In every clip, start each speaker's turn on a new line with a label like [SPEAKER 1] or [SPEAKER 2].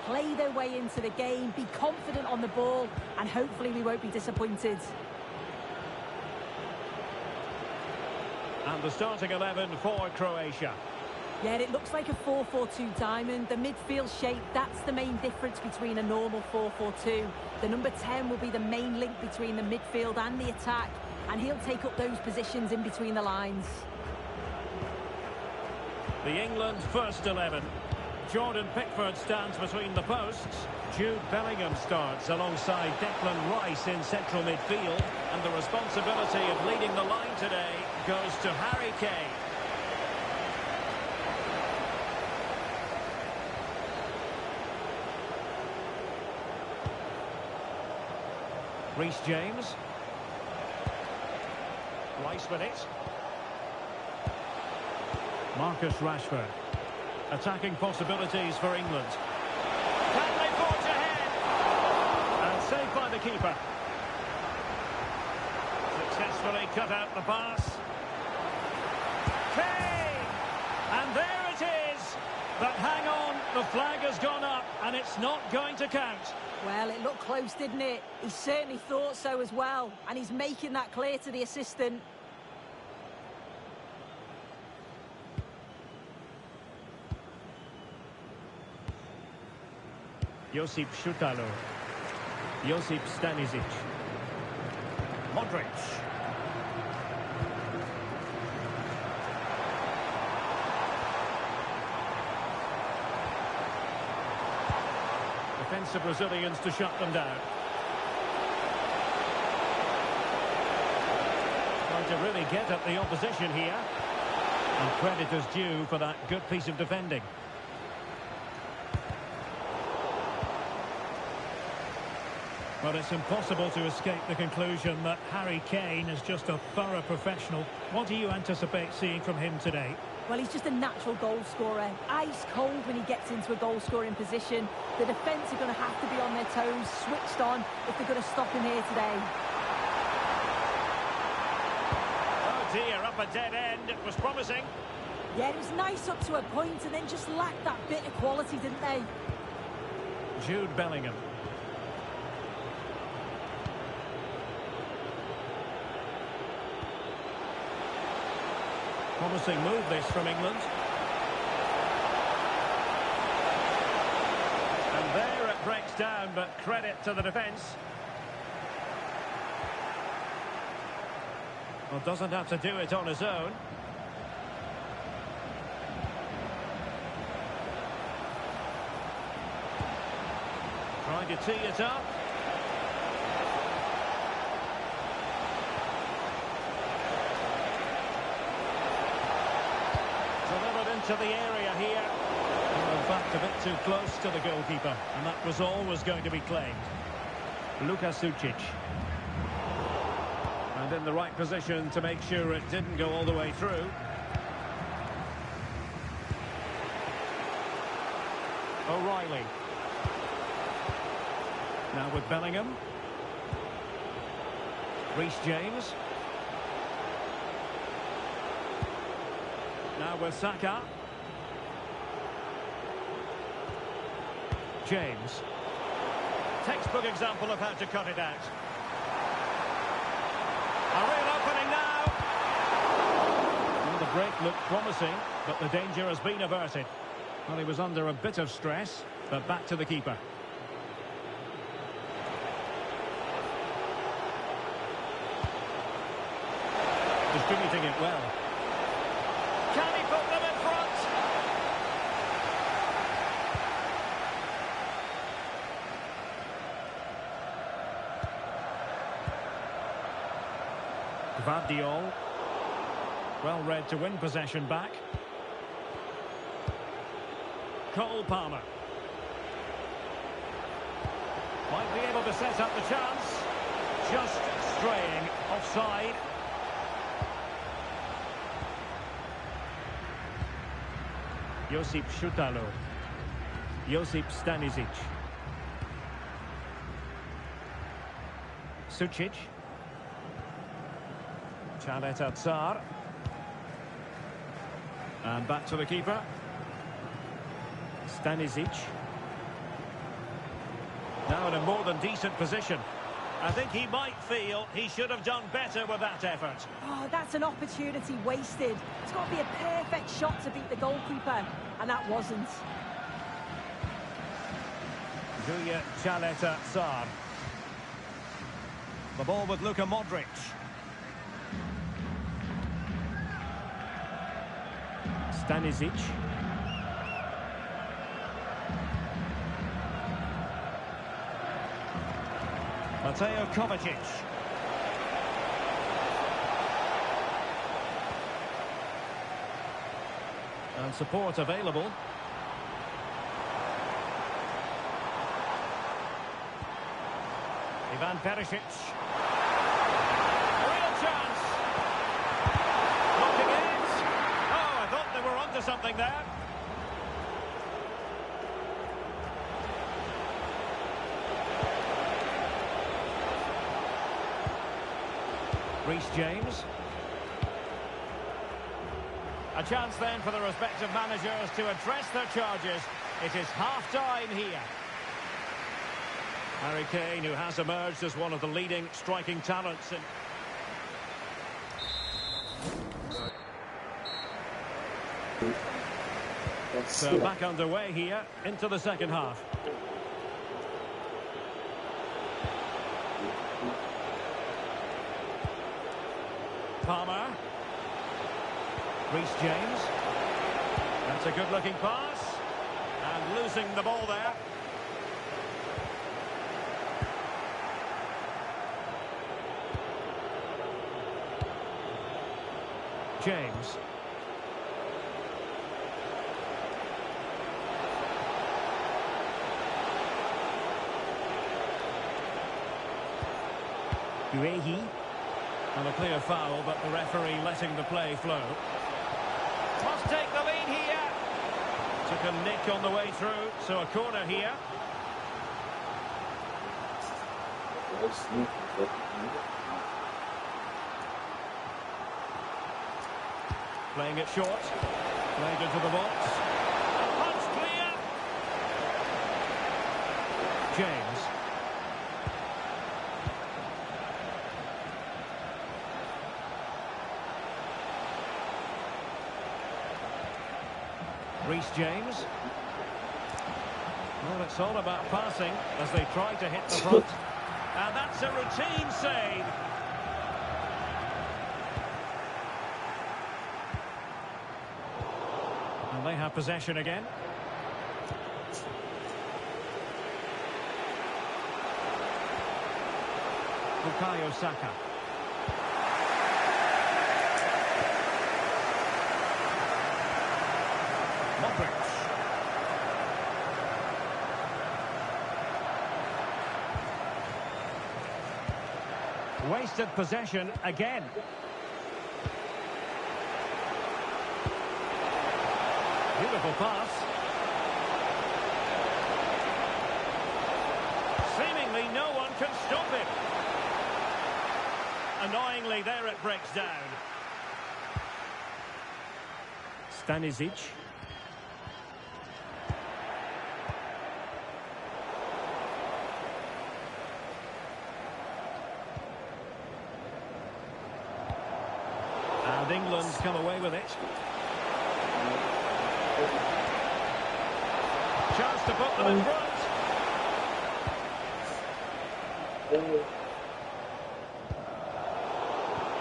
[SPEAKER 1] play their way into the game, be confident on the ball, and hopefully we won't be disappointed.
[SPEAKER 2] And the starting 11 for Croatia.
[SPEAKER 1] Yeah, it looks like a 4-4-2 diamond. The midfield shape, that's the main difference between a normal 4-4-2. The number 10 will be the main link between the midfield and the attack, and he'll take up those positions in between the lines.
[SPEAKER 2] The England first 11. Jordan Pickford stands between the posts. Jude Bellingham starts alongside Declan Rice in central midfield. And the responsibility of leading the line today goes to Harry Kane. Reece James. Rice with it. Marcus Rashford. Attacking possibilities for England. Can they forge ahead? And saved by the keeper. Successfully cut out the pass. Kane! And there it is! But hang on, the flag has gone up and it's not going to count.
[SPEAKER 1] Well, it looked close, didn't it? He certainly thought so as well. And he's making that clear to the assistant.
[SPEAKER 2] Josip Šutalo. Josip Stanisic. Modric. Defensive Brazilians to shut them down. Trying to really get at the opposition here. And credit is due for that good piece of defending. But it's impossible to escape the conclusion that Harry Kane is just a thorough professional. What do you anticipate seeing from him today?
[SPEAKER 1] Well, he's just a natural goal scorer. Ice cold when he gets into a goal-scoring position. The defence are going to have to be on their toes, switched on, if they're going to stop him here today.
[SPEAKER 2] Oh dear, up a dead end. It was promising.
[SPEAKER 1] Yeah, it was nice up to a point and then just lacked that bit of quality, didn't they?
[SPEAKER 2] Jude Bellingham. Promising move this from England. And there it breaks down, but credit to the defence. Well, doesn't have to do it on his own. Trying to tee it up. Delivered into the area here. In fact, a bit too close to the goalkeeper. And that was always going to be claimed. Luka Sučić. And in the right position to make sure it didn't go all the way through. O'Reilly. Now with Bellingham. Reece James. Now with Saka. James. Textbook example of how to cut it out. A real opening now. Well, the break looked promising, but the danger has been averted. Well, he was under a bit of stress, but back to the keeper. Distributing it well. Can he put them in front? Gvardiol. Well read to win possession back. Cole Palmer. Might be able to set up the chance. Just straying offside. Josip Šutalo. Josip Stanisic. Sučić. Chalet Atsar. And back to the keeper. Stanisic. in a more than decent position. I think he might feel he should have done better with that effort.
[SPEAKER 1] Oh, that's an opportunity wasted. It's got to be a perfect shot to beat the goalkeeper, and that wasn't.
[SPEAKER 2] Duya Chaleta Sar. The ball with Luka Modric. Stanisic. Mateo Kovacic. And support available. Ivan Perisic. A real chance. Looking it. Oh, I thought they were onto something there. Reece James. A chance then for the respective managers to address their charges. It is half-time here. Harry Kane, who has emerged as one of the leading striking talents. So back underway here into the second half. Palmer. Reece James. That's a good-looking pass. And losing the ball there. James. Guehi. And a clear foul, but the referee letting the play flow. Must take the lead here. Took a nick on the way through, so a corner here. Playing it short. Played into the box. Punch clear. James. Reece James. Well, it's all about passing as they try to hit the front. And that's a routine save. And they have possession again. Bukayo Saka. Modric. Wasted possession again. Beautiful pass. Seemingly no one can stop him. Annoyingly, there it breaks down. Stanisic. And England's come away with it. Chance to put them in front.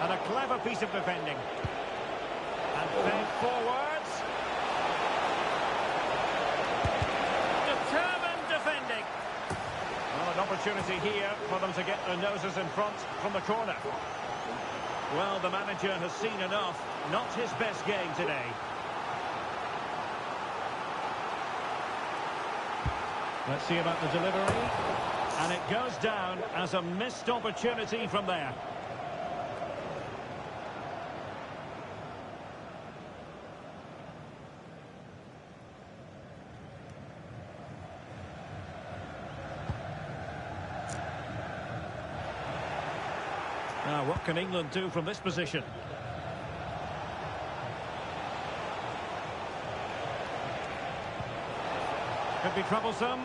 [SPEAKER 2] And a clever piece of defending. And fed forwards. Determined defending. Well, an opportunity here for them to get their noses in front from the corner. Well, the manager has seen enough. Not his best game today. Let's see about the delivery. And it goes down as a missed opportunity from there. Now, what can England do from this position? Could be troublesome.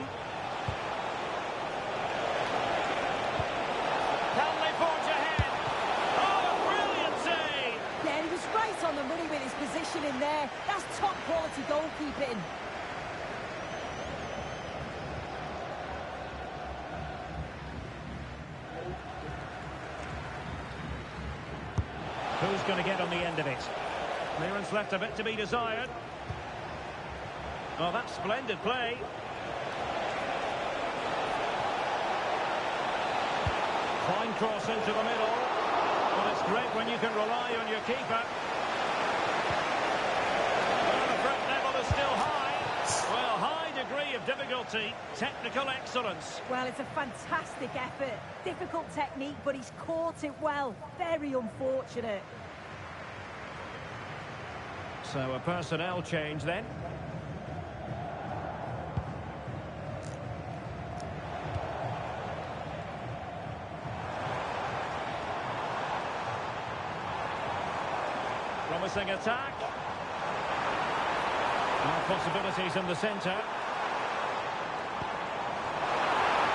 [SPEAKER 1] him there. That's top quality goalkeeping.
[SPEAKER 2] Who's going to get on the end of it? Clearance left a bit to be desired. Oh, that's splendid play. Fine cross into the middle. Well, it's great when you can rely on your keeper. Well, the threat level is still high. Well, high degree of difficulty. Technical excellence.
[SPEAKER 1] Well, it's a fantastic effort. Difficult technique, but he's caught it well. Very unfortunate.
[SPEAKER 2] So a personnel change then. Promising attack. More possibilities in the centre.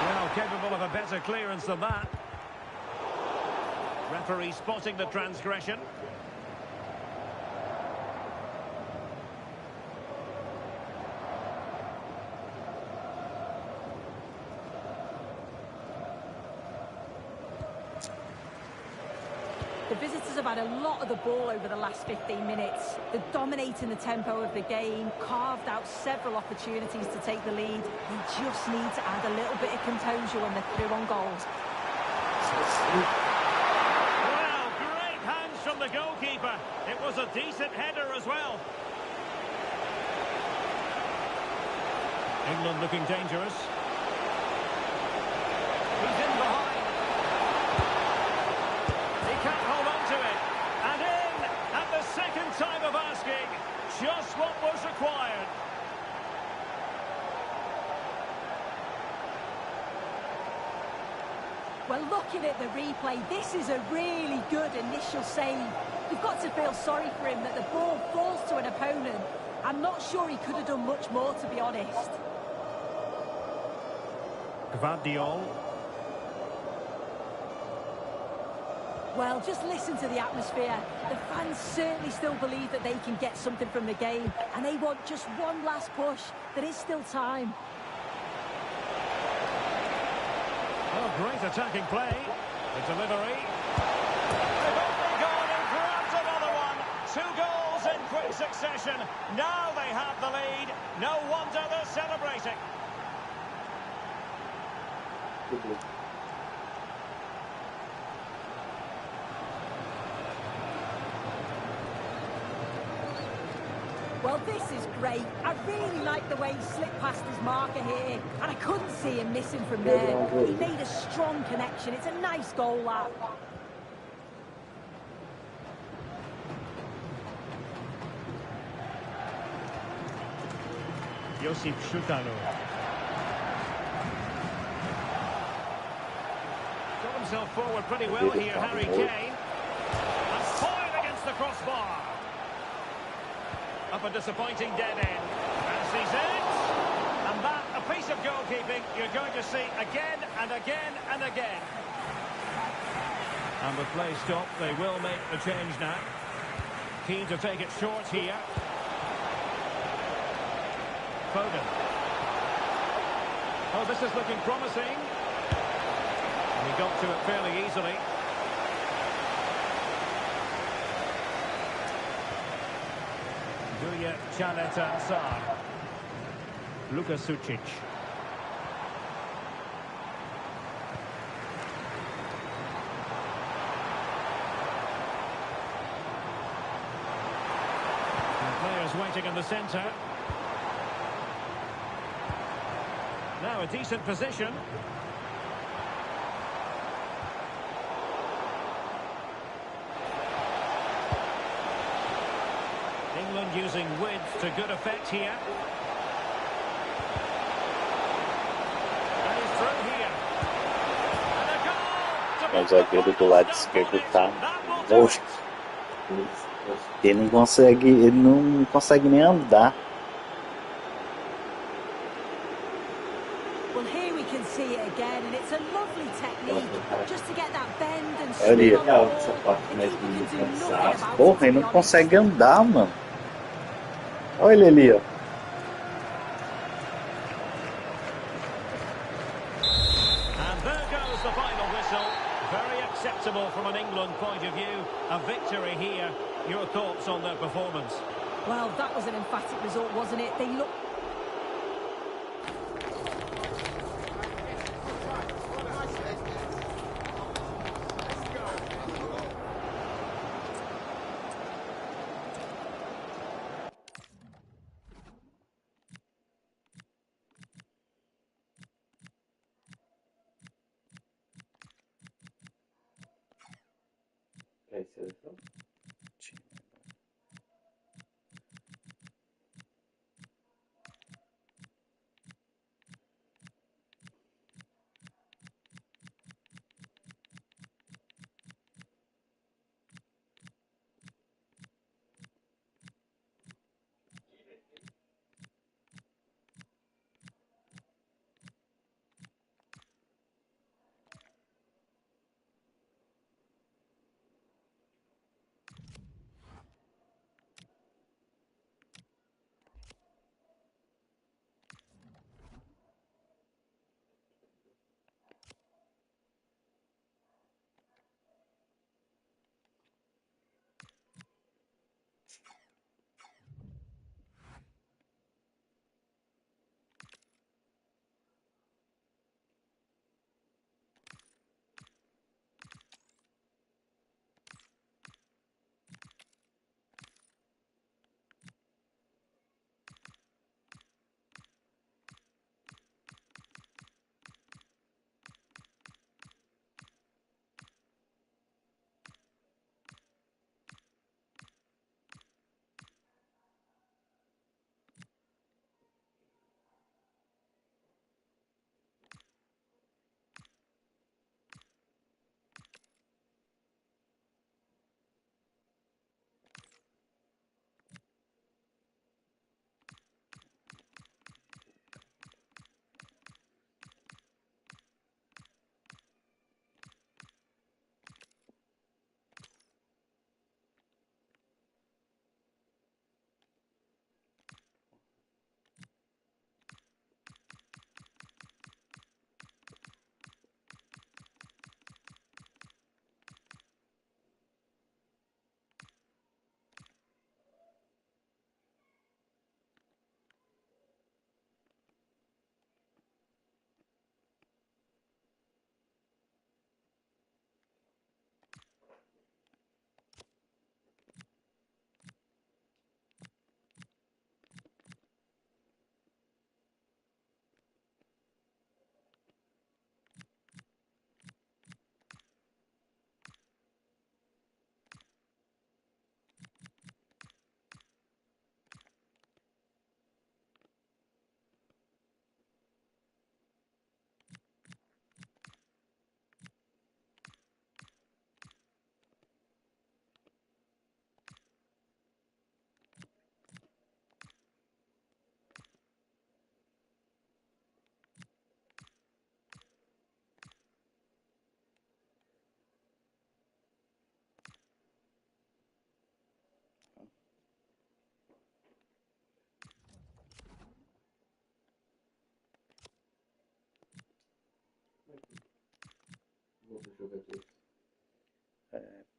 [SPEAKER 2] Well, capable of a better clearance than that. Referee spotting the transgression.
[SPEAKER 1] The visitors have had a lot of the ball over the last 15 minutes. They're dominating the tempo of the game, carved out several opportunities to take the lead. They just need to add a little bit of composure when they're through on goals.
[SPEAKER 2] Well, great hands from the goalkeeper. It was a decent header as well. England looking dangerous. He's in behind. Can't hold on to it, and in at the second time of asking, just what was required.
[SPEAKER 1] Well, looking at the replay, this is a really good initial save. You've got to feel sorry for him that the ball falls to an opponent. I'm not sure he could have done much more, to be honest.
[SPEAKER 2] Gvardiol.
[SPEAKER 1] Well, just listen to the atmosphere. The fans certainly still believe that they can get something from the game, and they want just one last push. There is still time.
[SPEAKER 2] Oh, great attacking play. The delivery. They've only gone and grabbed another one. 2 goals in quick succession. Now they have the lead. No wonder they're celebrating.
[SPEAKER 1] Well, this is great. I really like the way he slipped past his marker here, and I couldn't see him missing from there. He made a strong connection. It's a nice goal, that.
[SPEAKER 2] Josip Szutalo. Got himself forward pretty well here, Harry Kane. And foiled against the crossbar. Up a disappointing dead end. And sees it. And that, a piece of goalkeeping you're going to see again and again and again. And with play stopped, they will make the change now. Keen to take it short here. Foden. Oh, this is looking promising. And he got to it fairly easily. Julia Chaneta Sar. Luka Sucic. And players waiting in the centre. Now a decent position. England using width to good effect here. And he's through here. And a goal!
[SPEAKER 3] O zagueiro do lado esquerdo tá morto. Ele não consegue nem andar.
[SPEAKER 1] Well, here we can see it again, and it's a lovely technique just to get that bend and
[SPEAKER 3] Ali,
[SPEAKER 1] swing on the ball. The keeper can do nothing about it,
[SPEAKER 3] porra,
[SPEAKER 1] to
[SPEAKER 3] ele
[SPEAKER 1] be
[SPEAKER 3] não
[SPEAKER 1] honest.
[SPEAKER 3] consegue andar, mano. Olha ele ali, ó.
[SPEAKER 2] And there goes the final whistle. Very acceptable from an England point of view. A victory here. Your thoughts on their performance?
[SPEAKER 1] Well, that was an emphatic result, wasn't it? They looked...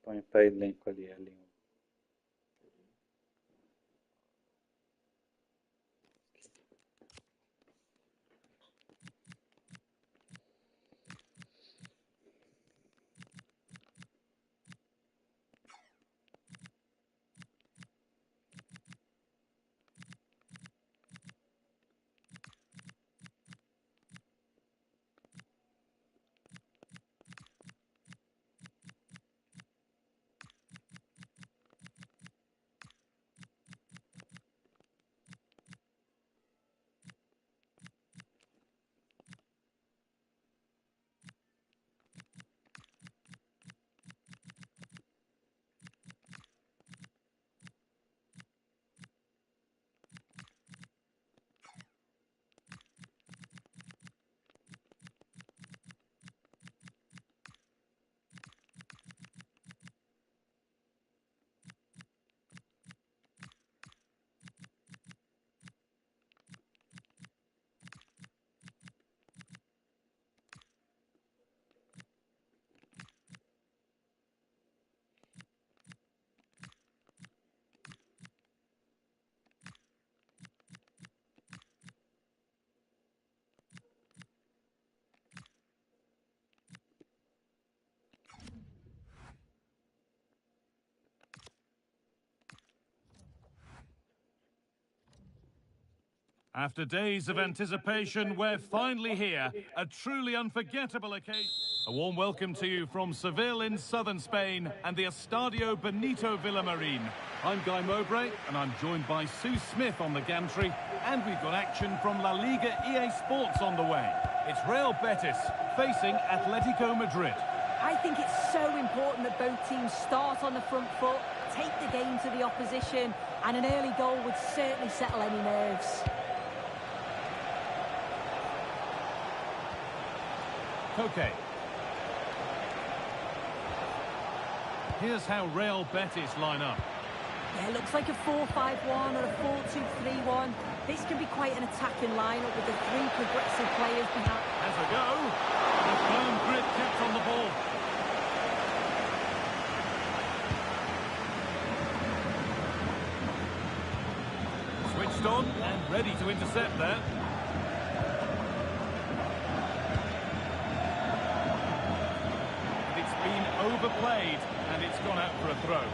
[SPEAKER 3] Põe para elenco ali.
[SPEAKER 4] After days of anticipation, we're finally here. A truly unforgettable occasion. A warm welcome to you from Seville in southern Spain and the Estadio Benito Villamarin. I'm Guy Mowbray and I'm joined by Sue Smith on the gantry, and we've got action from La Liga EA Sports on the way. It's Real Betis facing Atletico Madrid.
[SPEAKER 1] I think it's so important that both teams start on the front foot, take the game to the opposition, and an early goal would certainly settle any nerves.
[SPEAKER 4] Okay. Here's how Real Betis line up.
[SPEAKER 1] Yeah, it looks like a 4-5-1 or a 4-2-3-1. This can be quite an attacking lineup with the three progressive players behind.
[SPEAKER 4] Has a go. A firm grip kept on the ball. Switched on and ready to intercept there. Been overplayed and it's gone out for a throw.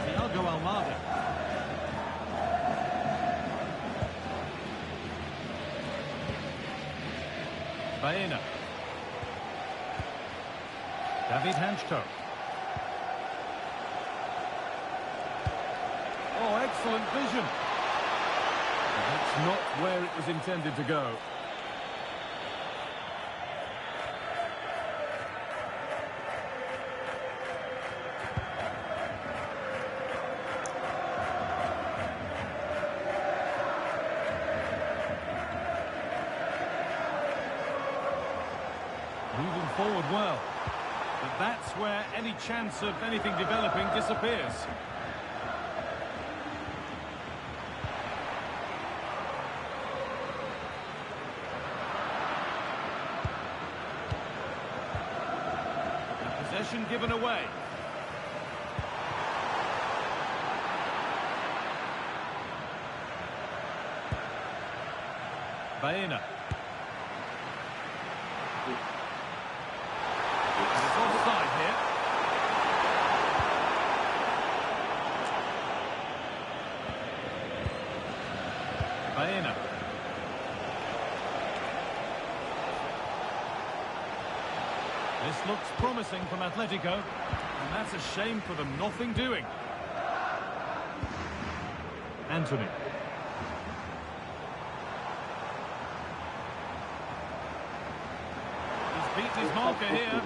[SPEAKER 4] Thiago Almada. Baena. David Hanchko. Oh, excellent vision. That's not where it was intended to go. Moving forward well, but that's where any chance of anything developing disappears. And possession given away. Baena. It's offside here. Baena. This looks promising from Atletico, and that's a shame for them. Nothing doing. Anthony. He's beat his marker here.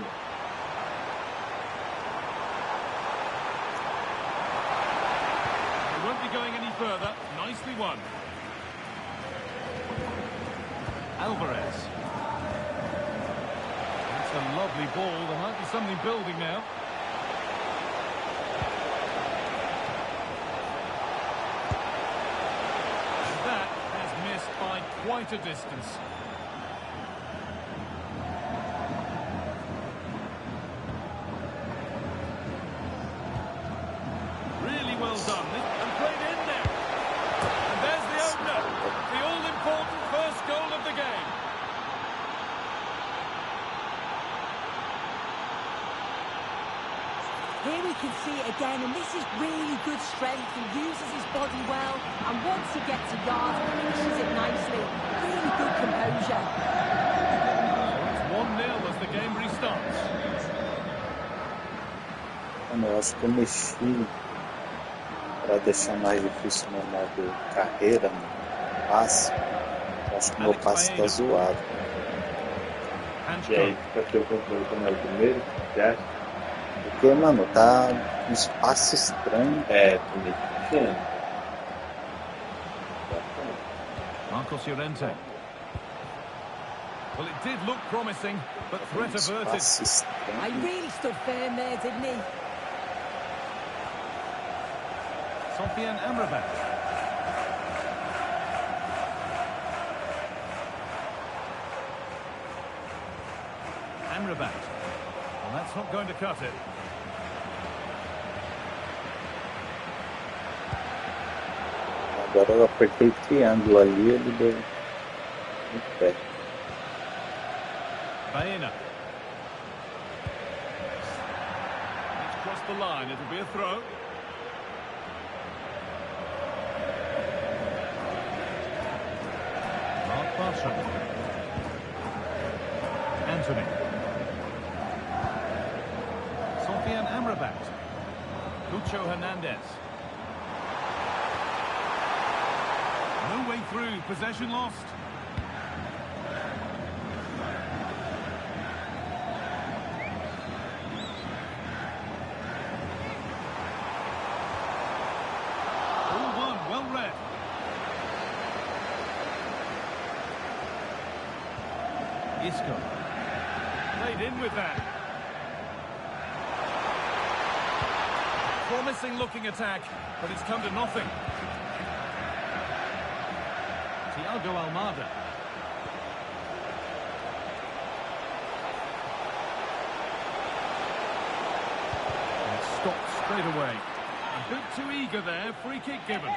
[SPEAKER 4] Won't be going any further. Nicely won. Alvarez. That's a lovely ball. There might be something building now. That has missed by quite a distance. Really well done. And played in there. And there's the opener. The all-important first goal of the game.
[SPEAKER 1] Here we can see it again, and this is really good strength. He uses his body well, and once he gets a yard, finishes it nicely. Really good composure.
[SPEAKER 4] So it's 1-0 as the game restarts.
[SPEAKER 3] Mano, eu acho que eu mexi para deixar mais difícil no modo carreira, no passe. Eu acho que meu passe tá zoado.
[SPEAKER 5] E aí, fica seu controle como é o primeiro? Você acha?
[SPEAKER 3] Porque, mano, tá um espaço estranho.
[SPEAKER 5] É, tô meio pequeno.
[SPEAKER 4] Marcos Llorente. Well, it did look promising, but threat averted.
[SPEAKER 3] Espaço estranho.
[SPEAKER 1] I really stood firm there, didn't he?
[SPEAKER 4] Sofian Amrabat. Amrabat. Well, that's not going to cut it.
[SPEAKER 3] Agora eu apertei triângulo ali, ele deu muito pé.
[SPEAKER 4] Baena. It's crossed the line, it'll be a throw. Bartra. Anthony. Sofian Amrabat. Lucho Hernandez. No way through. Possession lost. All one. Well read. Isco. Played in with that. Promising looking attack, but it's come to nothing. Thiago Almada. And stopped straight away. A bit too eager there, free kick given.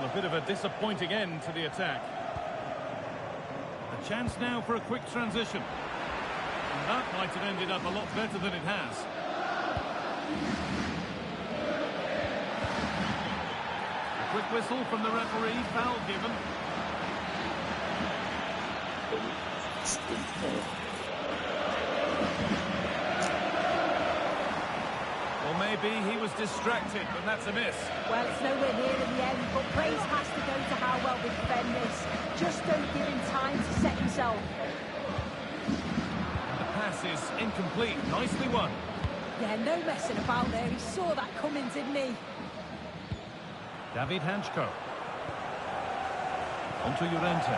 [SPEAKER 4] A bit of a disappointing end to the attack. A chance now for a quick transition. And that might have ended up a lot better than it has. A quick whistle from the referee, foul given. Or maybe he was distracted, but that's a miss.
[SPEAKER 1] Well, it's nowhere near in the end, but praise has to go to how well they defend this. Just don't give him time to set himself.
[SPEAKER 4] And the pass is incomplete. Nicely won.
[SPEAKER 1] Yeah, no messing about there. He saw that coming, didn't he?
[SPEAKER 4] David Hanchko. Onto Llorente.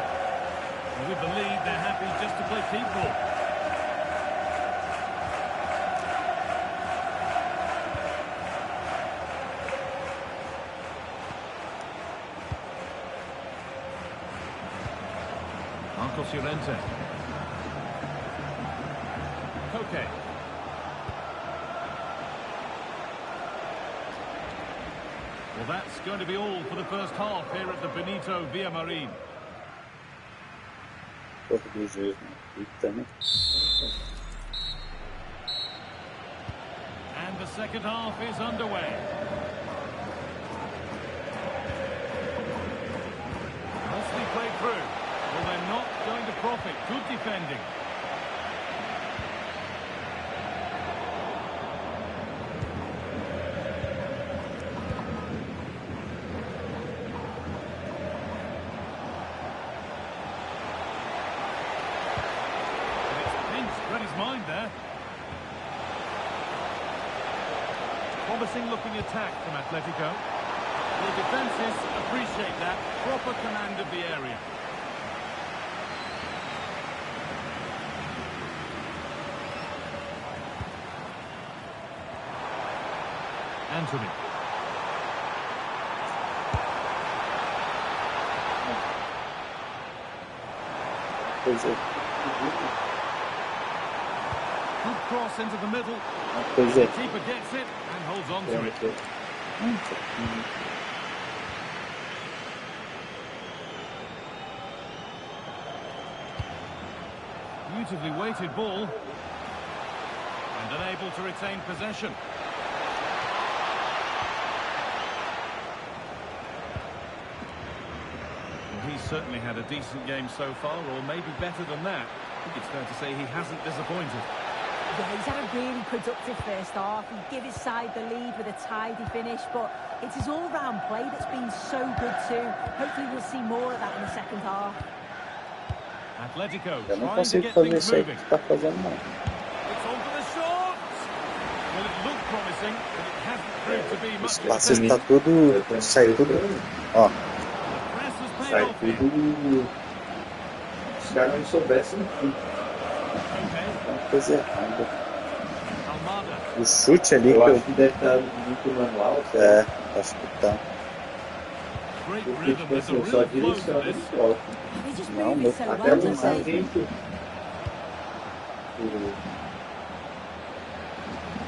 [SPEAKER 4] And with the lead, they're happy just to play keep ball. Llorente. Koke. Well, that's going to be all for the first half here at the Benito Villamarín. And the second half is underway. Nicely played through. Well, they're not going to profit. Good defending. And it's pinched. Read his mind there. Promising looking attack from Atletico. The defences appreciate that. Proper command of the area. Anthony. Good cross into the middle. The keeper gets it and holds on to it. Beautifully weighted ball. And unable to retain possession. He's certainly had a decent game so far, or maybe better than that. I think it's fair to say he hasn't disappointed.
[SPEAKER 1] Yeah, he's had a really productive first half. He gave his side the lead with a tidy finish, but it's his all-round play that's been so good too. Hopefully we'll see more of that in the second half.
[SPEAKER 4] Atletico trying to get things moving. It's on for the shot! Well, it looked promising, but it hasn't proved to be much.
[SPEAKER 3] Está tudo, sai tudo, ó.
[SPEAKER 5] Sai tudo. Os caras não soubessem tudo. Uma coisa errada.
[SPEAKER 3] O chute ali
[SPEAKER 5] eu acho que deve estar muito manual.
[SPEAKER 3] É, acho que tá.
[SPEAKER 5] Porque tipo assim, só direciona ele toca.
[SPEAKER 3] Não, meu
[SPEAKER 5] até no momento.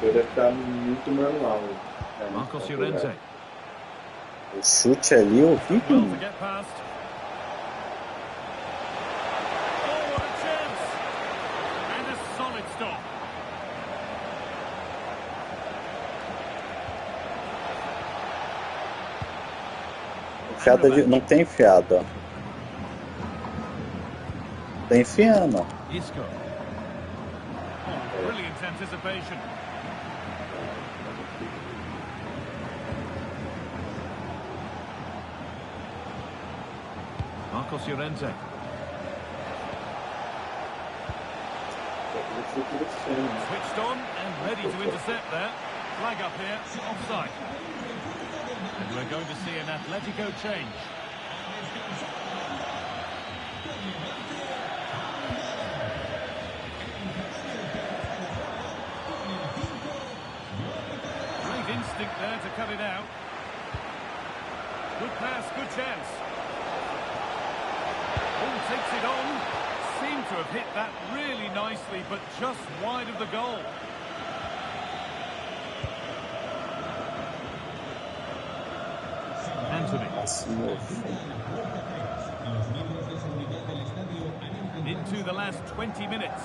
[SPEAKER 5] Deve estar muito manual.
[SPEAKER 4] Marcos Llorente.
[SPEAKER 3] O chute ali, horrível.
[SPEAKER 4] Oh, what a chance! And a solid stop.
[SPEAKER 3] enfiada de... Não tem enfiada, ó. Tá enfiando, ó.
[SPEAKER 4] Isco. Oh, brilliant anticipation. Marcos Llorente. Switched on and ready to intercept there. Flag up here, offside. And we're going to see an Atletico change. Great instinct there to cut it out. Good pass, good chance. Oh, takes it on. Seemed to have hit that really nicely, but just wide of the goal. Anthony. Into the last 20 minutes.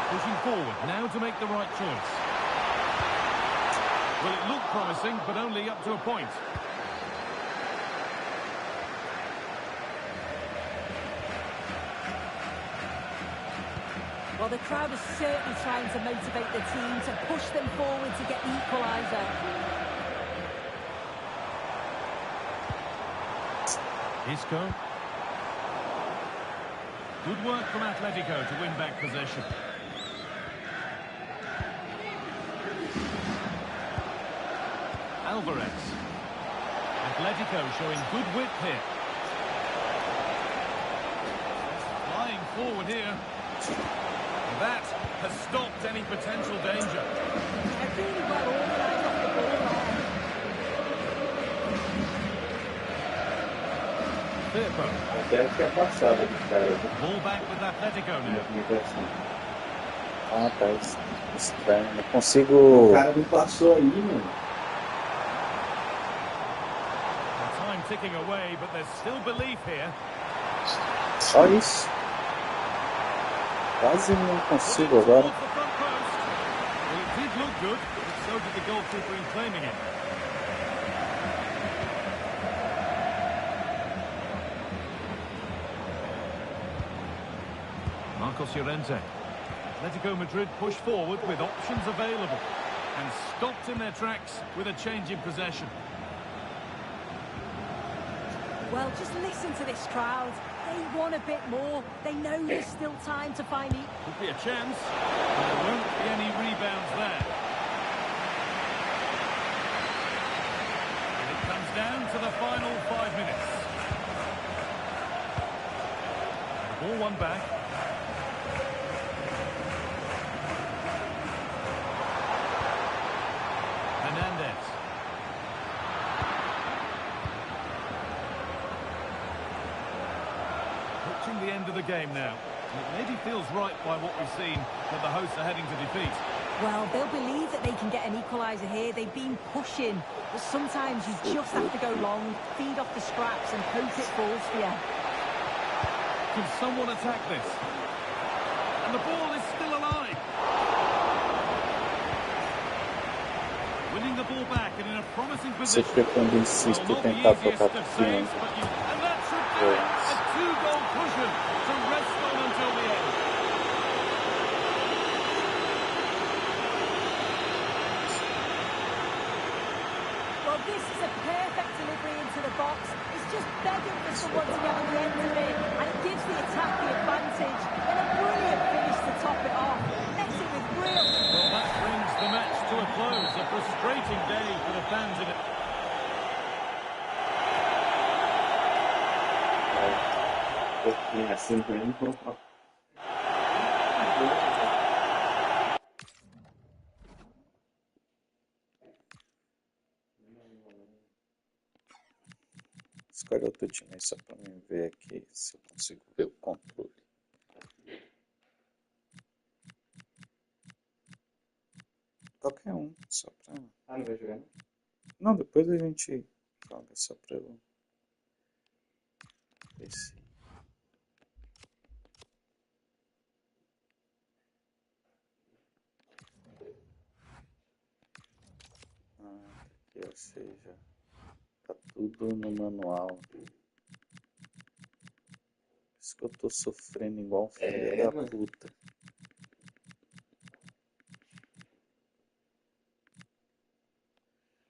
[SPEAKER 4] Pushing forward now to make the right choice. Well, it looked promising, but only up to a point.
[SPEAKER 1] Well, the crowd is certainly trying to motivate the team to push them forward to get the equaliser.
[SPEAKER 4] Isco. Good work from Atletico to win back possession. Alvarez. Atletico showing good width here. Flying forward here. That has stopped any potential danger.
[SPEAKER 1] Really well organised off the ball there.
[SPEAKER 4] Firpo.
[SPEAKER 5] Até que é passada do cara.
[SPEAKER 4] Ball back with Atletico now.
[SPEAKER 3] Ah, tá estranho. Não consigo...
[SPEAKER 5] O cara não passou aí, mano.
[SPEAKER 4] Time ticking away, but there's still belief here.
[SPEAKER 3] Só isso. Quase não consigo agora.
[SPEAKER 4] Well, it did look good, but so did the goalkeeper in claiming it. Marcos Llorente. Atletico Madrid push forward with options available and stopped in their tracks with a change in possession.
[SPEAKER 1] Well, just listen to this crowd. They want a bit more. They know there's still time to find it.
[SPEAKER 4] Could be a chance, but there won't be any rebounds there. And it comes down to the final 5 minutes. Ball one back. Hernandez. Approaching the end of the game now. It maybe feels right by what we've seen that the hosts are heading to defeat.
[SPEAKER 1] Well, they'll believe that they can get an equaliser here. They've been pushing, but sometimes you just have to go long, feed off the scraps and hope it falls for you.
[SPEAKER 4] Can someone attack this? And the ball is still alive. Winning the ball back and in a promising position.
[SPEAKER 3] Sempre quando insisto tentar tocar pro
[SPEAKER 4] And that should do it. A two-goal cushion to rest on until the end.
[SPEAKER 1] Well, this is a perfect delivery into the box. It's just begging for someone to get on the end of it, and it gives the attack the advantage. And a brilliant finish to top it off. Met it with real...
[SPEAKER 4] Well, that brings the match to a close. A frustrating day for the fans in it.
[SPEAKER 5] Assim mesmo.
[SPEAKER 3] Escolhe outro time só pra mim ver aqui se eu consigo ver o controle. Qualquer um, só pra...
[SPEAKER 5] Ah, não vai jogar?
[SPEAKER 3] Não, depois a gente joga só pra eu ver se... já. Tá tudo no manual. Por isso que eu tô sofrendo igual filho da puta.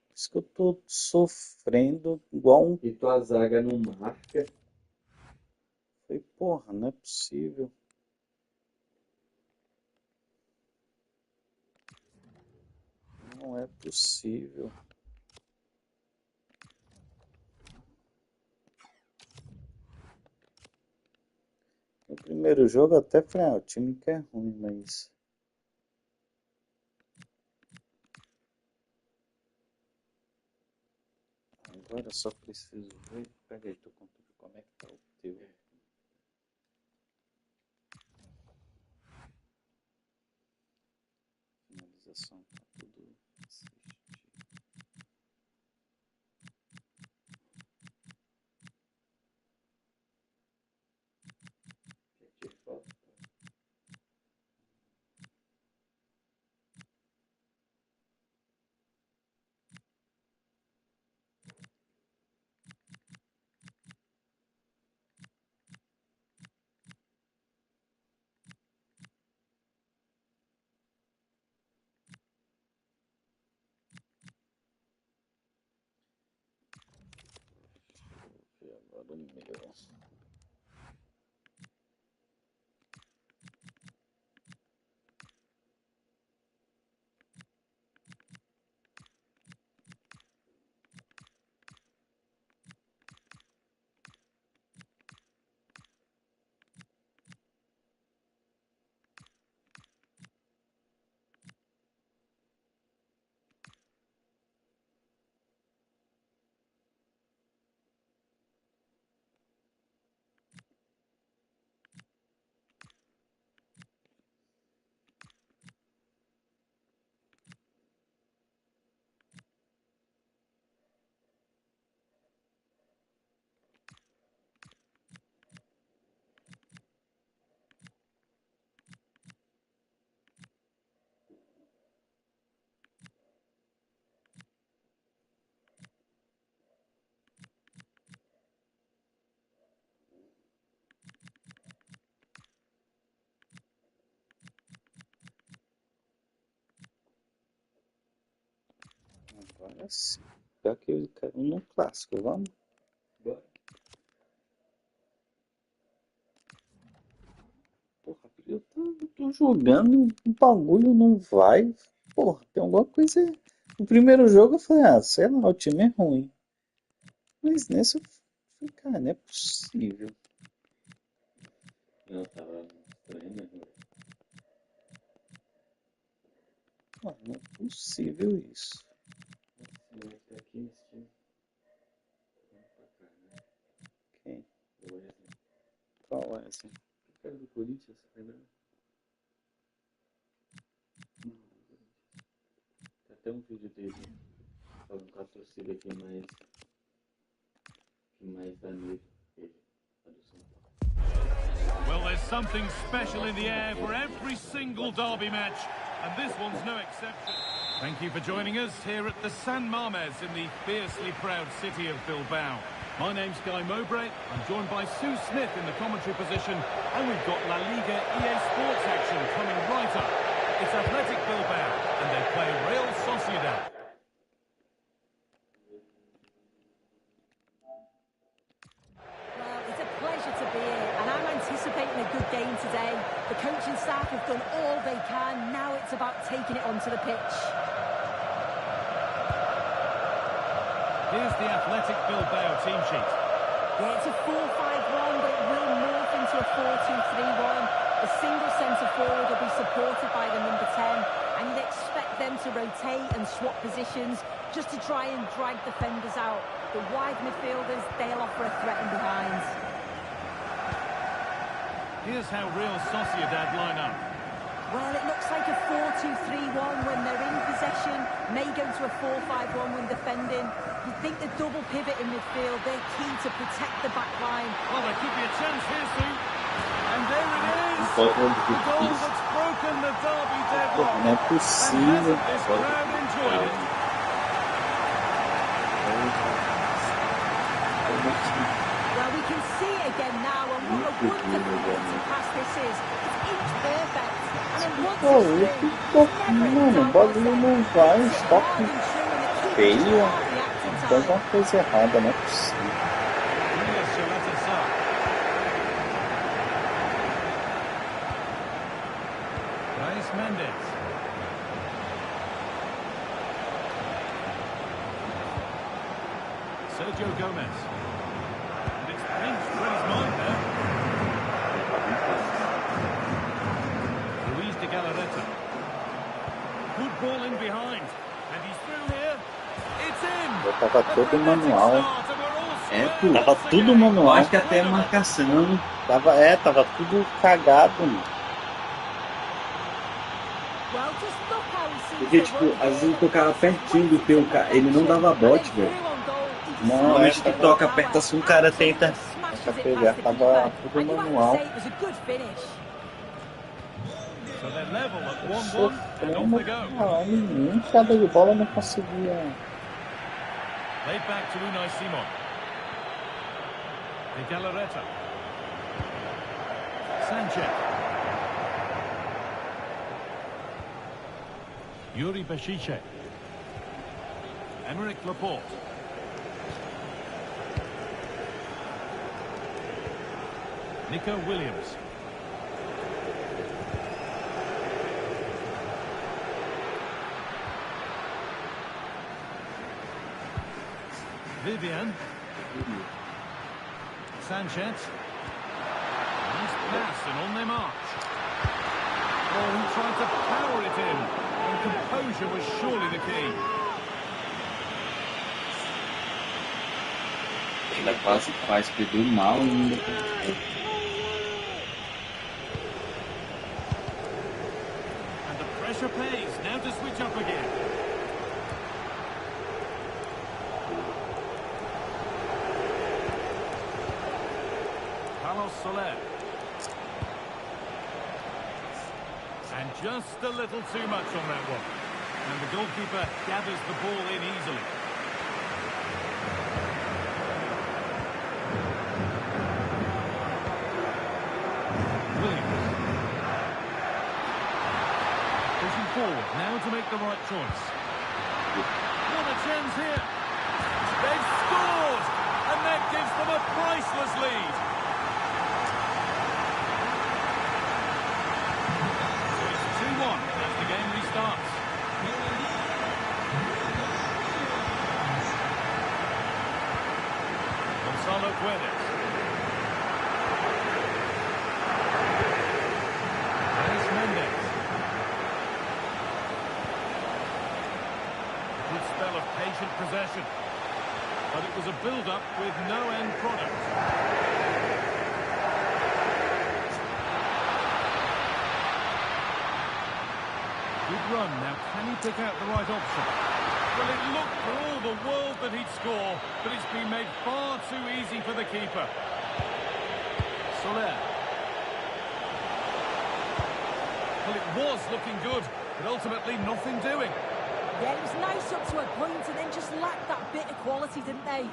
[SPEAKER 3] Por isso que eu tô sofrendo igual um...
[SPEAKER 5] E tua zaga não marca?
[SPEAKER 3] Falei, porra, não é possível. Não é possível. No primeiro jogo até falei, o time que é ruim, mas... Agora eu só preciso ver... Pega aí teu computador, como é que tá o teu? Finalização tá tudo assistido. Agora o meu. Agora sim. Pior que eu quero um no clássico, vamos?
[SPEAKER 5] Bora.
[SPEAKER 3] Porra, eu tô jogando, o bagulho não vai. Porra, tem alguma coisa. No primeiro jogo eu falei, sei lá, o time é ruim. Mas nesse eu falei, cara, não é possível.
[SPEAKER 5] Não, tava estranho, né?
[SPEAKER 3] Porra, não é possível isso.
[SPEAKER 5] Não é que tá aqui nesse time. Vamos pra cá, né?
[SPEAKER 3] Quem?
[SPEAKER 5] O Wesley.
[SPEAKER 3] Qual é esse?
[SPEAKER 5] O cara do Corinthians, lembra? Tem até um vídeo dele falando com a torcida que mais dá medo dele, a do São Paulo.
[SPEAKER 4] Well, there's something special in the air for every single derby match, and this one's no exception. Thank you for joining us here at the San Mames in the fiercely proud city of Bilbao. My name's Guy Mowbray. I'm joined by Sue Smith in the commentary position, and we've got La Liga EA Sports action coming right up. It's Athletic Bilbao, and they play Real Sociedad.
[SPEAKER 1] Well, it's a pleasure to be here, and I'm anticipating a good game today. The coaching staff have done all they can. Now it's about taking it onto the pitch.
[SPEAKER 4] Here's the Athletic Bilbao team sheet.
[SPEAKER 1] Yeah, it's a 4-5-1, but it will morph into a 4-2-3-1. A single centre forward will be supported by the number 10, and you'd expect them to rotate and swap positions just to try and drag defenders out. The wide midfielders, they'll offer a threat in behind.
[SPEAKER 4] Here's how Real Sociedad line up.
[SPEAKER 1] Well, it looks like a 4-2-3-1 when they're in possession, may go to a 4-5-1 when defending. You'd think the double pivot in midfield, they're key to protect the back line.
[SPEAKER 4] Well, there could be a chance here, Sue. And there it is!
[SPEAKER 5] The
[SPEAKER 4] The goal that's broken the derby
[SPEAKER 3] Porra,
[SPEAKER 4] deadlock.
[SPEAKER 3] não é
[SPEAKER 4] And
[SPEAKER 3] possível.
[SPEAKER 4] hasn't this crowd enjoyed it?
[SPEAKER 1] Well, we can see it again now, and what a wonderful quality pass this is. It's inch perfect, and then once
[SPEAKER 3] Pô,
[SPEAKER 1] it's
[SPEAKER 3] eu
[SPEAKER 1] through,
[SPEAKER 3] tô,
[SPEAKER 1] it's never in
[SPEAKER 3] mano, o
[SPEAKER 1] doubt what's
[SPEAKER 3] bagulho
[SPEAKER 1] there.
[SPEAKER 3] não vai,
[SPEAKER 1] Hits it
[SPEAKER 3] toque
[SPEAKER 1] hard and true, and the keeper just
[SPEAKER 3] feio.
[SPEAKER 1] can't react in
[SPEAKER 3] Tem
[SPEAKER 1] time.
[SPEAKER 3] alguma coisa errada, não é possível.
[SPEAKER 2] Curious to let us up. Reis Mendes. Sergio Gomez. And it's pinched for his mind there. Luis de Galarreta. Good ball in behind. And he's through here. It's in.
[SPEAKER 3] Já tava todo manual.
[SPEAKER 6] É, pô.
[SPEAKER 3] Tava tudo
[SPEAKER 6] Eu
[SPEAKER 3] manual.
[SPEAKER 6] acho que até marcação.
[SPEAKER 3] Tava tudo cagado, mano.
[SPEAKER 1] Well, just look how he seems
[SPEAKER 6] Porque,
[SPEAKER 1] to
[SPEAKER 6] tipo,
[SPEAKER 1] run
[SPEAKER 6] às vezes ele
[SPEAKER 1] here.
[SPEAKER 6] tocava pertinho do teu cara. Ele não dava bote, velho. Normalmente tu toca, aperta assim, o cara tenta
[SPEAKER 3] pegar. Tava tudo manual.
[SPEAKER 2] So they're level at 1-1 and off
[SPEAKER 3] Sofrendo,
[SPEAKER 2] they go.
[SPEAKER 3] caralho, nem enfiada de bola não conseguia.
[SPEAKER 2] Laid back to Unai Simon. De Galarreta. Sanchez. Yuri Bashiche. Emerick Laporte. Nico Williams. Vivian. Sanchez. Nice pass and on their march. Oh, he tried to power it in. And composure was surely the key.
[SPEAKER 6] Ainda quase faz, pegou mal ainda.
[SPEAKER 2] And the pressure pays. Now to switch up again. Carlos Soler. And just a little too much on that one. And the goalkeeper gathers the ball in easily. Williams. Pushing forward now to make the right choice. What a chance here. They've scored! And that gives them a priceless lead. So it's 2-1 as the game restarts. Gonzalo Guedes. Reis Mendes. A good spell of patient possession. But it was a build-up with no end product. Good run. Now, can he pick out the right option? Well, it looked for all the world that he'd score, but it's been made far too easy for the keeper. Soler. Well, it was looking good, but ultimately nothing doing.
[SPEAKER 1] Yeah, it was nice up to a point and then just lacked that bit of quality, didn't they?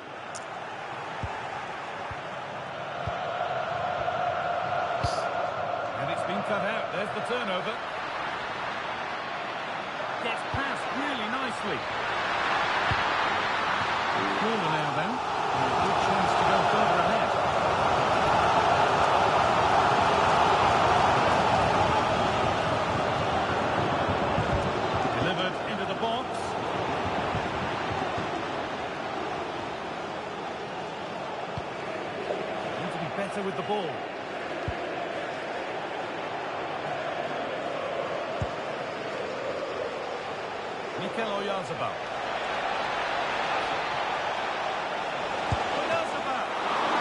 [SPEAKER 2] And it's been cut out. There's the turnover. Gets past really nicely. Corner now then. And a good chance to go further ahead. Delivered into the box. Need to be better with the ball. Mikel Oyarzabal. Oyarzabal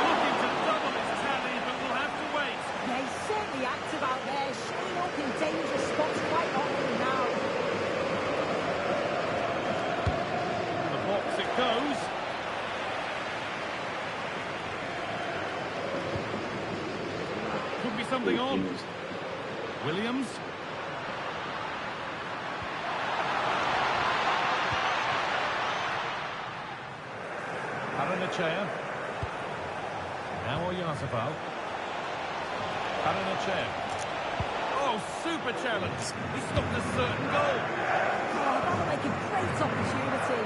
[SPEAKER 2] looking to double his tally, but will have to wait.
[SPEAKER 1] Yeah, he's certainly active out there, showing up in dangerous spots quite often now.
[SPEAKER 2] In the box it goes. Could be something on. Williams. Aranachea.
[SPEAKER 4] Now Oyarzabal. Karanachev. Oh, super challenge. He stopped a certain goal.
[SPEAKER 1] Oh, that looked like a great opportunity.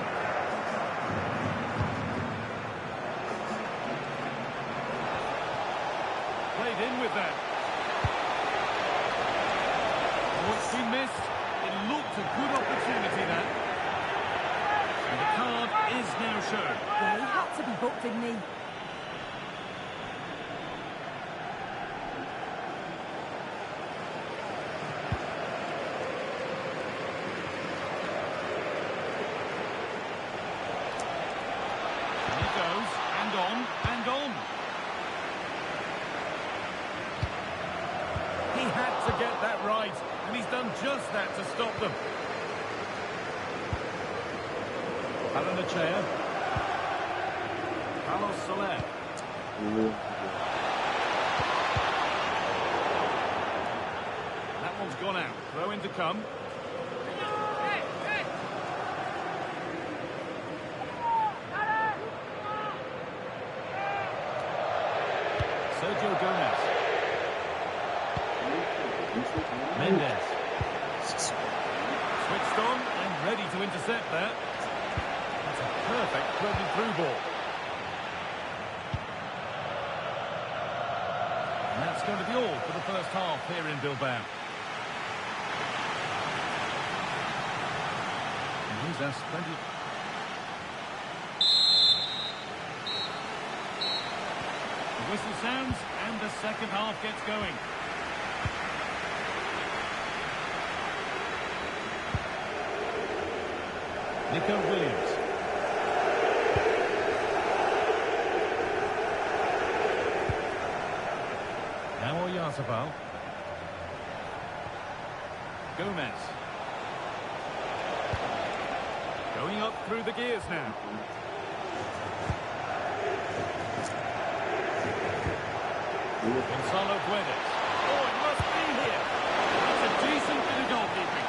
[SPEAKER 4] Played in with that. What's he missed? It looked a good opportunity, that. And the card is now shown.
[SPEAKER 1] Yeah, he had to be booked, didn't he?
[SPEAKER 4] And he goes, and on, and on. He had to get that right, and he's done just that to stop them. Karanachev. Carlos Soler. That one's gone out. Throw in to come. Sergio Gomez. Mendes. Switched on and ready to intercept there. That's a perfect threaded through ball. And that's going to be all for the first half here in Bilbao. And he's us plenty. The whistle sounds and the second half gets going. Nico Williams. Now Oyarzabal. Gomez. Going up through the gears now. Gonzalo Guedes. Oh, it must be here. That's a decent bit of goalkeeping.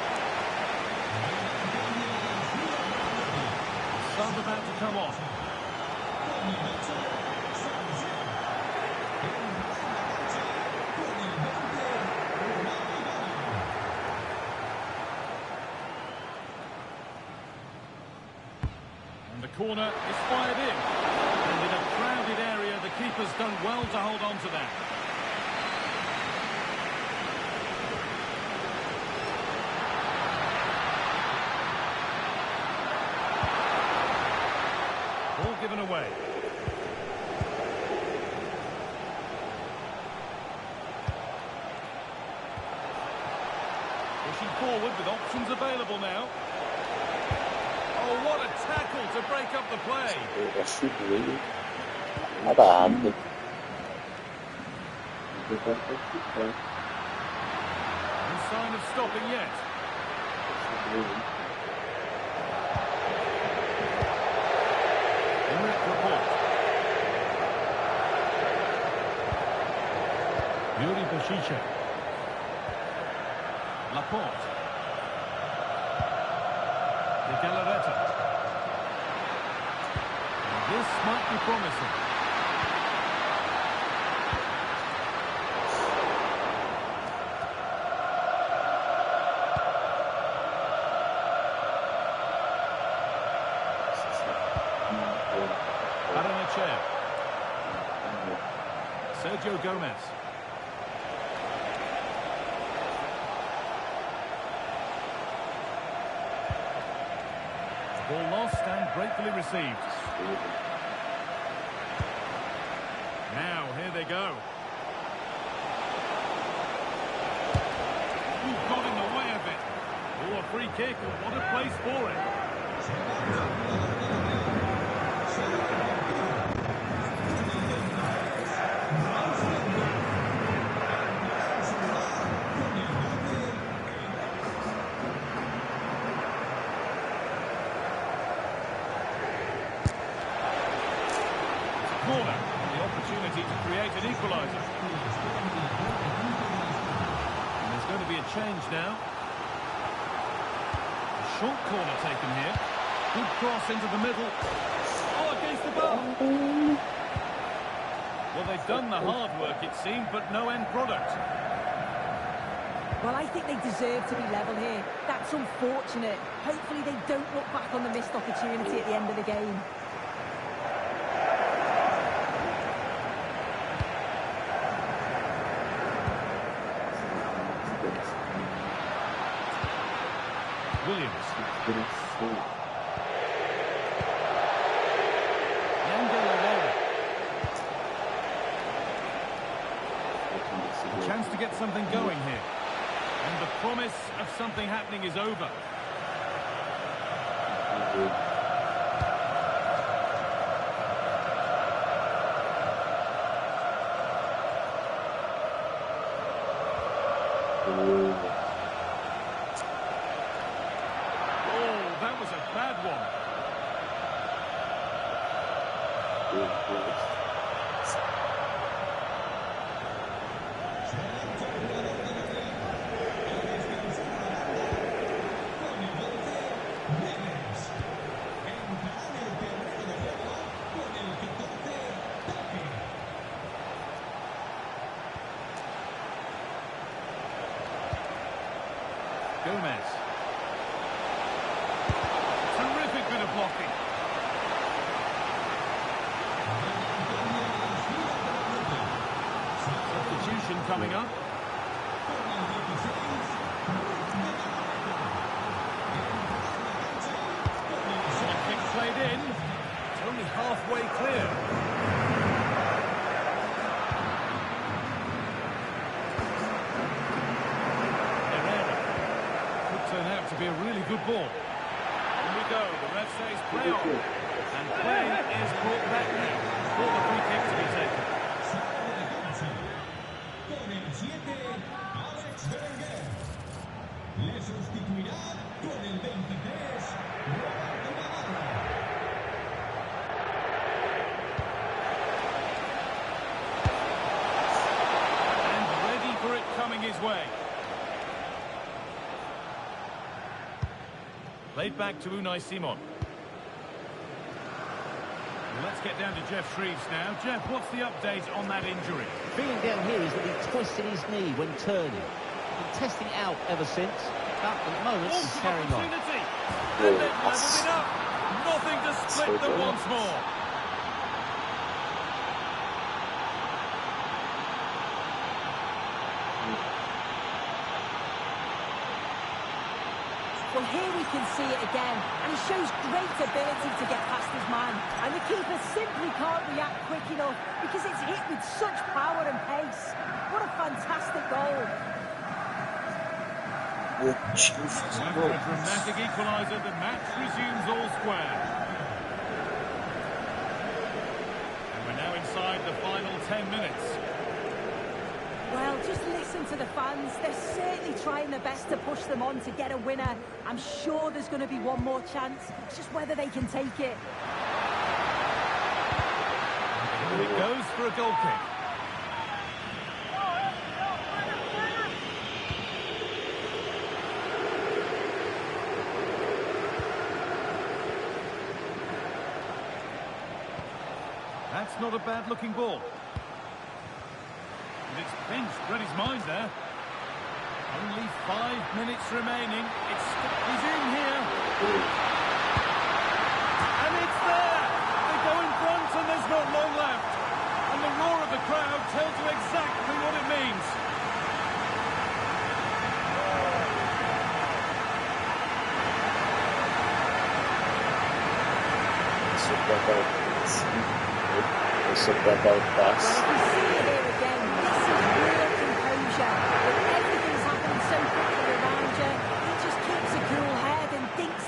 [SPEAKER 4] Sun's about to come off. And the corner is fired in. And in a crowded area, the keeper's done well to hold on to that. Ball given away. Pushing forward with options available now. Oh, what a tackle to break up the play.
[SPEAKER 3] Parado.
[SPEAKER 4] No sign of stopping yet. Yuri Boshicha. Laporte. De Galarreta. This might be promising. Karanachev. Sergio Gomez. Ball lost and gratefully received. Now, here they go. Ooh, got in the way of it. Oh, a free kick. What a place for it. Corner, the opportunity to create an equaliser. And there's going to be a change now. A short corner taken here. Good cross into the middle. Oh, against the bar. Well, they've done the hard work, it seemed, but no end product.
[SPEAKER 1] Well, I think they deserve to be level here. That's unfortunate. Hopefully they don't look back on the missed opportunity at the end of the game.
[SPEAKER 4] Williams. A chance to get something going here. And the promise of something happening is over. Oh, that was a bad one. Gomez. Terrific bit of blocking. Substitution coming up. Kick played in. It's only halfway clear. Turn out to be a really good ball. On we go. The ref says play on. And play is brought back now for the free kick to be taken.
[SPEAKER 7] Con el 7, Alex Berenguer. Le sustituirá con el 23, Roberto Navarro.
[SPEAKER 4] And ready for it coming his way. Played back to Unai Simon. Let's get down to Jeff Shreves now. Jeff, what's the update on that injury?
[SPEAKER 8] Feeling down here is that he twisted his knee when turning. Been testing it out ever since, but at the moment he's carrying on.
[SPEAKER 4] And they've levelled it up. Nothing to split them once more.
[SPEAKER 1] Well, here we can see it again, and he shows great ability to get past his man. And the keeper simply can't react quick enough because it's hit with such power and pace. What a fantastic goal.
[SPEAKER 4] After a dramatic equaliser, the match resumes all square. And we're now inside the final 10 minutes.
[SPEAKER 1] Well, just listen to the fans. They're certainly trying their best to push them on to get a winner. I'm sure there's going to be one more chance. It's just whether they can take it.
[SPEAKER 4] And it goes for a goal kick. That's not a bad-looking ball. It's pinched, read his mind there. Only 5 minutes remaining. He's in here. And it's there. They go in front and there's not long left. And the roar of the crowd tells you exactly what it means.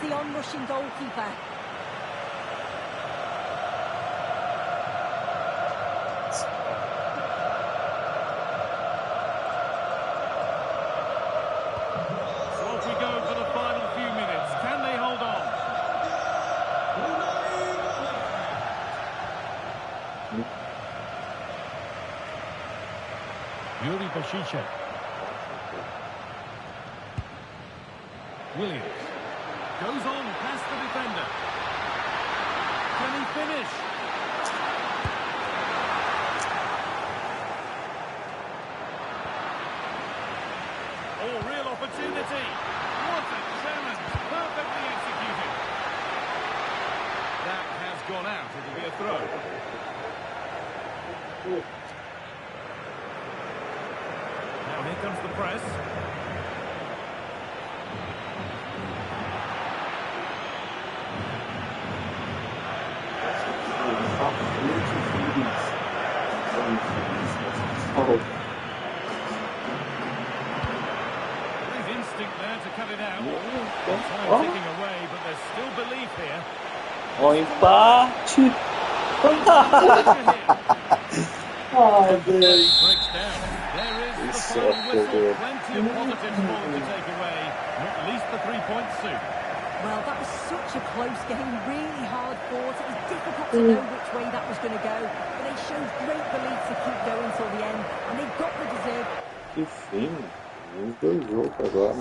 [SPEAKER 1] Onrushing goalkeeper.
[SPEAKER 4] So off we go for the final few minutes. Can they hold on? Yuri Bashice. Williams. Goes on past the defender. Can he finish? opportunity. What a challenge. Perfectly executed. That has gone out. It'll be a throw. Now here comes the press. Great instinct there to cut it out. Time ticking away, but there's still belief here.
[SPEAKER 3] Ó, empate! Ai, Deus!
[SPEAKER 4] Breaks down. There is the final whistle. Plenty of positives for them to take away. Not least the 3 points soon.
[SPEAKER 1] Well, that was such a close game, really hard fought. It was difficult to know which way that was going to go, but they showed great belief to keep going till the end, and they got the deserved.
[SPEAKER 3] Que fim! Os dois jogos agora.